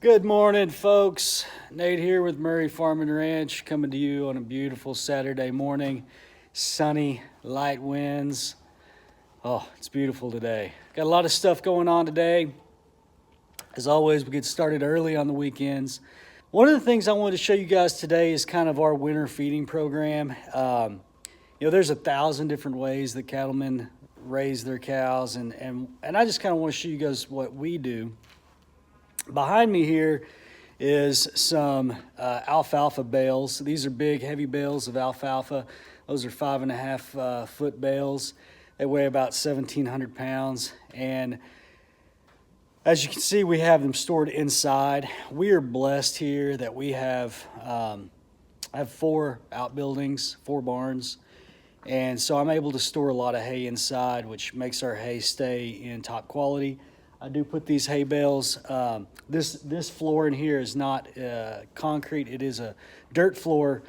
Good morning, folks. Nate here with Murray Farm and Ranch, coming to you on a beautiful Saturday morning. Sunny, light winds. Oh, it's beautiful today. Got a lot of stuff going on today. As always, we get started early on the weekends. One of the things I wanted to show you guys today is kind of our winter feeding program. There's 1,000 different ways that cattlemen raise their cows, and I just kind of want to show you guys what we do. Behind me here is some alfalfa bales. These are big, heavy bales of alfalfa. Those are 5.5 foot bales. They weigh about 1,700 pounds. And as you can see, we have them stored inside. We are blessed here that we have, I have 4 outbuildings, 4 barns. And so I'm able to store a lot of hay inside, which makes our hay stay in top quality. I do put these hay bales. This floor in here is not concrete. It is a dirt floor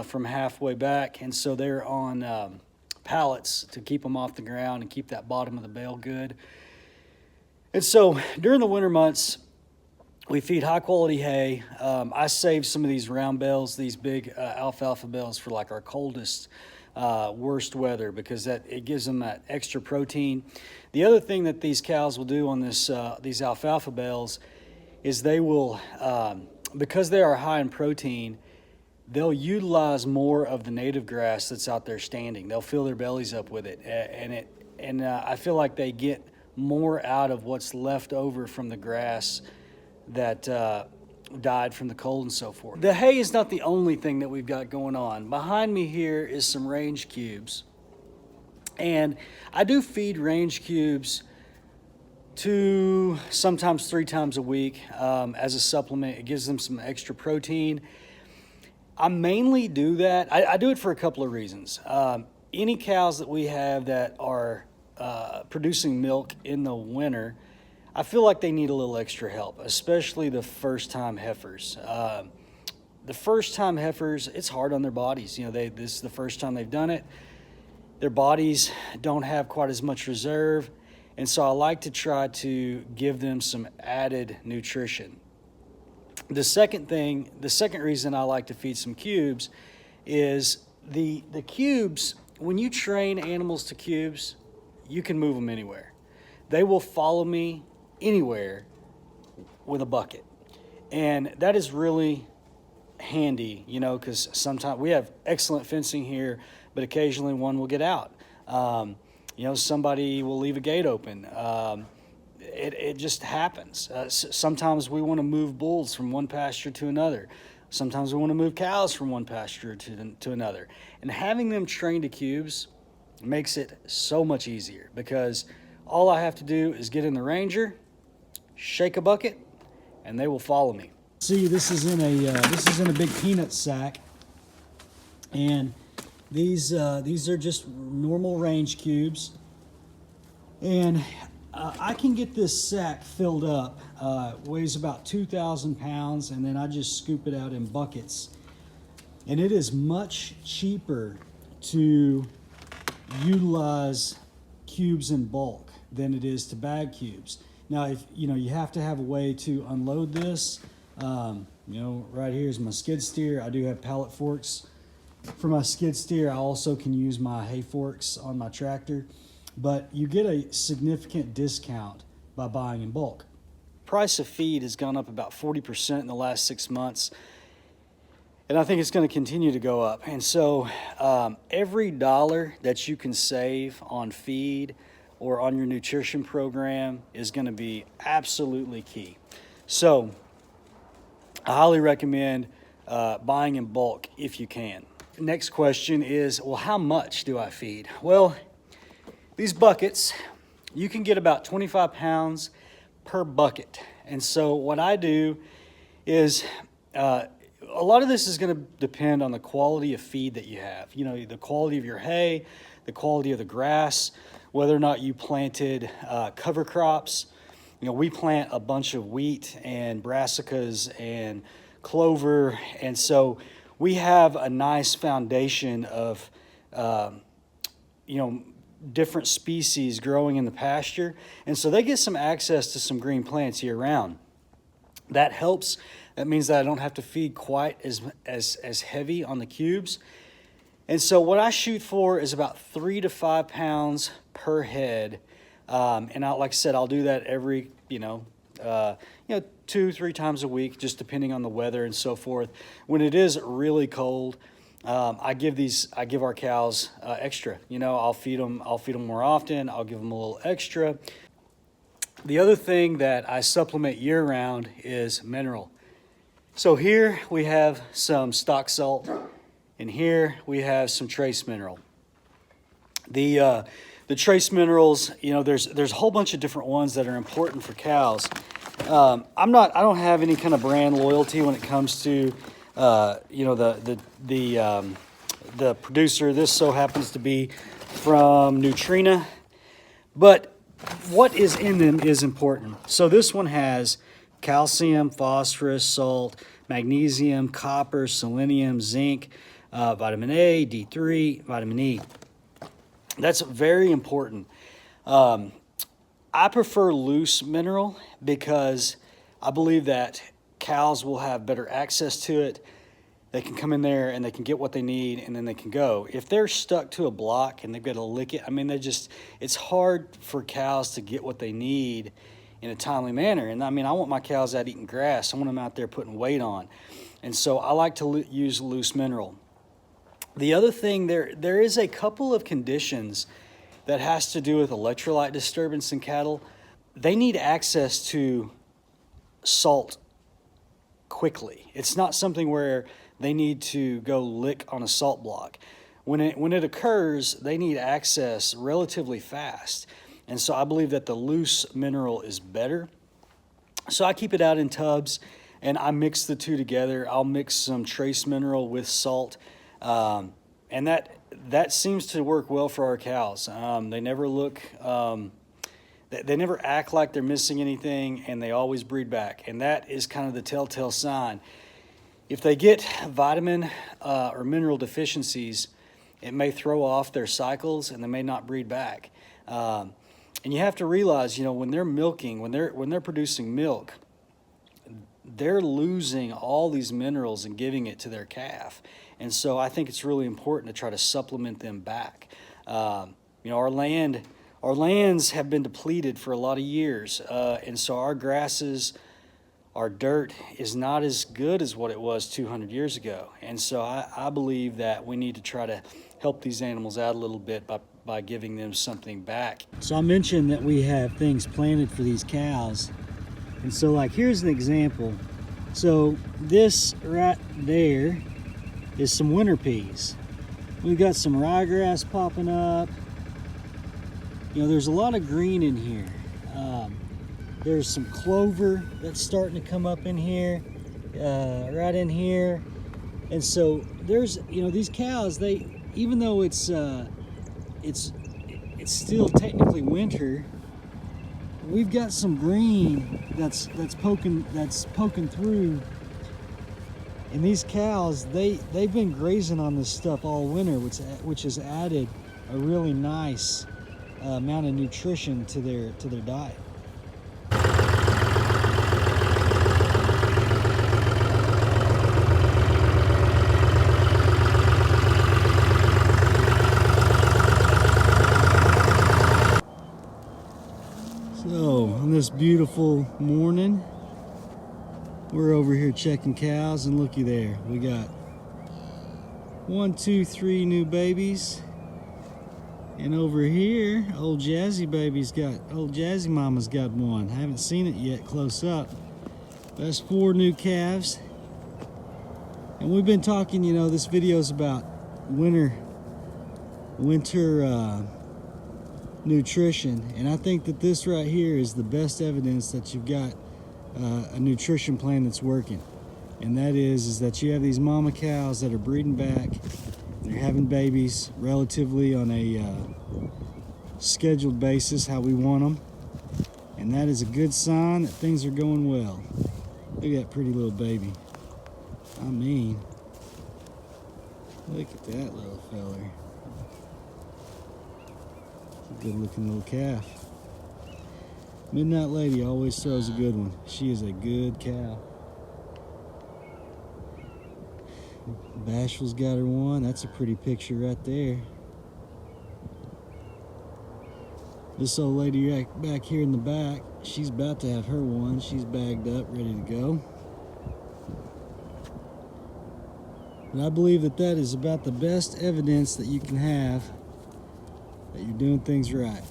from halfway back, and so they're on pallets to keep them off the ground and keep that bottom of the bale good. And so during the winter months, we feed high quality hay. I save some of these round bales, these big alfalfa bales, for like our coldest worst weather, because it gives them that extra protein. The other thing that these cows will do on these alfalfa bales is they will, because they are high in protein, they'll utilize more of the native grass that's out there standing. They'll fill their bellies up with it, and I feel like they get more out of what's left over from the grass that died from the cold and so forth. The hay is not the only thing that we've got going on. Behind me here is some range cubes, and I do feed range cubes 2, sometimes 3 times a week as a supplement. It gives them some extra protein. I mainly do that. I do it for a couple of reasons. Any cows that we have that are producing milk in the winter, I feel like they need a little extra help, especially the first-time heifers. The first-time heifers, it's hard on their bodies. This is the first time they've done it. Their bodies don't have quite as much reserve, and so I like to try to give them some added nutrition. The second reason I like to feed some cubes is the cubes. When you train animals to cubes, you can move them anywhere. They will follow me anywhere with a bucket, and that is really handy, because sometimes we have excellent fencing here, but occasionally one will get out. Somebody will leave a gate open. It just happens. Sometimes we want to move bulls from one pasture to another. Sometimes we want to move cows from one pasture to another, and having them trained to cubes makes it so much easier, because all I have to do is get in the Ranger, shake a bucket, and they will follow me. See, this is in a big peanut sack, and these are just normal range cubes, and I can get this sack filled up. Weighs about 2,000 pounds, and then I just scoop it out in buckets, and it is much cheaper to utilize cubes in bulk than it is to bag cubes. Now, if you have to have a way to unload this. Right here is my skid steer. I do have pallet forks for my skid steer. I also can use my hay forks on my tractor, but you get a significant discount by buying in bulk. Price of feed has gone up about 40% in the last 6 months, and I think it's going to continue to go up. And so every dollar that you can save on feed or on your nutrition program is going to be absolutely key. So I highly recommend buying in bulk if you can. Next question is, well, how much do I feed? Well, these buckets, you can get about 25 pounds per bucket. And so what I do is, a lot of this is going to depend on the quality of feed that you have. The quality of your hay, the quality of the grass, whether or not you planted cover crops. We plant a bunch of wheat and brassicas and clover, and so we have a nice foundation of different species growing in the pasture, and so they get some access to some green plants year round. That helps. That means that I don't have to feed quite as heavy on the cubes. And so what I shoot for is about 3 to 5 pounds per head. And like I said, I'll do that every, 2-3 times a week, just depending on the weather and so forth. When it is really cold, I give our cows extra. I'll feed them more often. I'll give them a little extra. The other thing that I supplement year round is mineral. So here we have some stock salt, and here we have some trace mineral. The trace minerals, there's a whole bunch of different ones that are important for cows. I don't have any kind of brand loyalty when it comes to the producer. This so happens to be from Nutrina, but what is in them is important. So this one has calcium, phosphorus, salt, magnesium, copper, selenium, zinc, vitamin A, D3, vitamin E. That's very important. I prefer loose mineral because I believe that cows will have better access to it. They can come in there and they can get what they need, and then they can go. If they're stuck to a block and they've got to lick it, it's hard for cows to get what they need in a timely manner. And I want my cows out eating grass. I want them out there putting weight on. And so I like to use loose mineral. The other thing, there is a couple of conditions that has to do with electrolyte disturbance in cattle. They need access to salt quickly. It's not something where they need to go lick on a salt block. When it occurs, they need access relatively fast. And so I believe that the loose mineral is better. So I keep it out in tubs and I mix the two together. I'll mix some trace mineral with salt. And that seems to work well for our cows. They never look, they never act like they're missing anything, and they always breed back. And that is kind of the telltale sign. If they get vitamin or mineral deficiencies, it may throw off their cycles and they may not breed back. And you have to realize, when they're milking, when they're producing milk, they're losing all these minerals and giving it to their calf. And so I think it's really important to try to supplement them back. Our lands have been depleted for a lot of years. And so our grasses, our dirt is not as good as what it was 200 years ago. And so I believe that we need to try to help these animals out a little bit by giving them something back. So I mentioned that we have things planted for these cows. And so here's an example. So this right there is some winter peas. We've got some ryegrass popping up. There's a lot of green in here. There's some clover that's starting to come up in here, right in here. And so there's, these cows, even though it's still technically winter, we've got some green that's poking through. And these cows, they've been grazing on this stuff all winter, which has added a really nice amount of nutrition to their diet. So on this beautiful morning, we're over here checking cows, and looky there, we got 1, 2, 3 new babies. And over here, old Jazzy Mama's got one. I haven't seen it yet close up. That's 4 new calves. And we've been talking, this video is about winter nutrition. And I think that this right here is the best evidence that you've got a nutrition plan that's working. And that is that you have these mama cows that are breeding back. They're having babies relatively on a scheduled basis, how we want them. And that is a good sign that things are going well. Look at that pretty little baby. Look at that little feller. It's a good looking little calf. Midnight Lady always throws a good one. She is a good cow. Bashful's got her one. That's a pretty picture right there. This old lady back here in the back, she's about to have her one. She's bagged up, ready to go. And I believe that that is about the best evidence that you can have that you're doing things right.